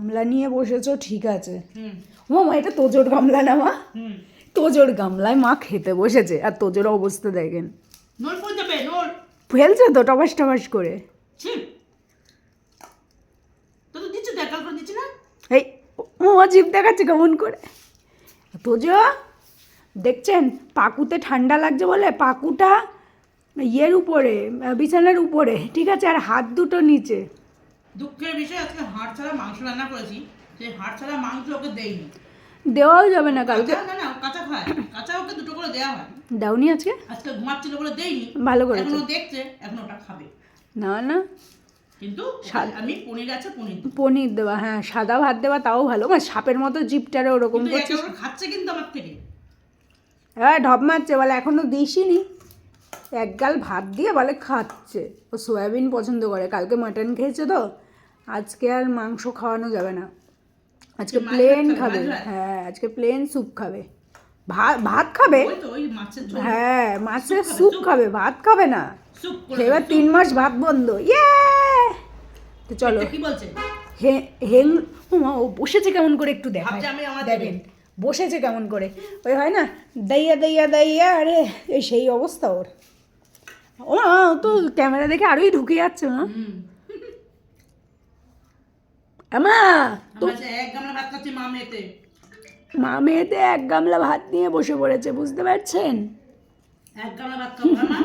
গামলা নিয়ে বসেছো ঠিক আছে। মা এটা তোজোর গামলা না মা? তোজোর গামলায় মা খেতে বসেছে আর তোজোর অবস্থা দেখেন, ফেলছে তো টবাস টবাস করে। এই মা জিভ দেখাচ্ছে কেমন করে। তোজো দেখছেন পাকুতে ঠান্ডা লাগছে বলে পাকুটা ইয়ের উপরে, বিছানার উপরে, ঠিক আছে, আর হাত দুটো নিচে। দুঃখের বিষয় আজকে হাড় ছাড়া মাংস রান্না করেছি, সেই হাড় ছাড়া মাংস ওকে দেইনি। দেওয়াও যাবে না কালকে। না কাঁচা খায়, কাঁচা ওকে দুটো করে দেওয়া হয়। দাওনি আজকে? আজকে ঘুমাচ্ছিল বলে দেইনি। ভালো করেছো। এখনো দেখছে, এখন ওটা খাবে না না, কিন্তু আমি পনির আছে, পনির দেওয়া, হ্যাঁ সাদা ভাত দেওয়া তাও ভালো। মানে সাপের মতো জিপটারে ওরকম করছিস। খাচ্ছে কিন্তু আমার থেকে। হ্যাঁ ঢপ মারছে বলে এখনো দিসিনি, এক গাল ভাত দিয়ে বলে খাচ্ছে। ও সয়াবিন পছন্দ করে, কালকে মাটন খেয়েছে তো, আজকে আর মাংস খাওয়ানো যাবে না, আজকে প্লেন খাবে। হ্যাঁ আজকে প্লেন স্যুপ খাবে, ভাত খাবে। হ্যাঁ মাছের স্যুপ খাবে, ভাত খাবে না। এবার 3 মাস ভাত বন্ধ। ইয়ে তো চলো। কি বলছে? হেং ও বসেছে কেমন করে একটু দেখায়, দেখেন বসেছে কেমন করে, ওই হয় না দাইয়া দাইয়া দাইয়া, আরে এই সেই অবস্থা ওর। ও তো ক্যামেরা দেখে আরোই ঢুকে যাচ্ছে। মা তো এক গামলা ভাত খাচ্ছি, মা মেয়েতে এক গামলা ভাত নিয়ে বসে পড়েছে, বুঝতে পারছেন? এক গামলা ভাত খাবো না।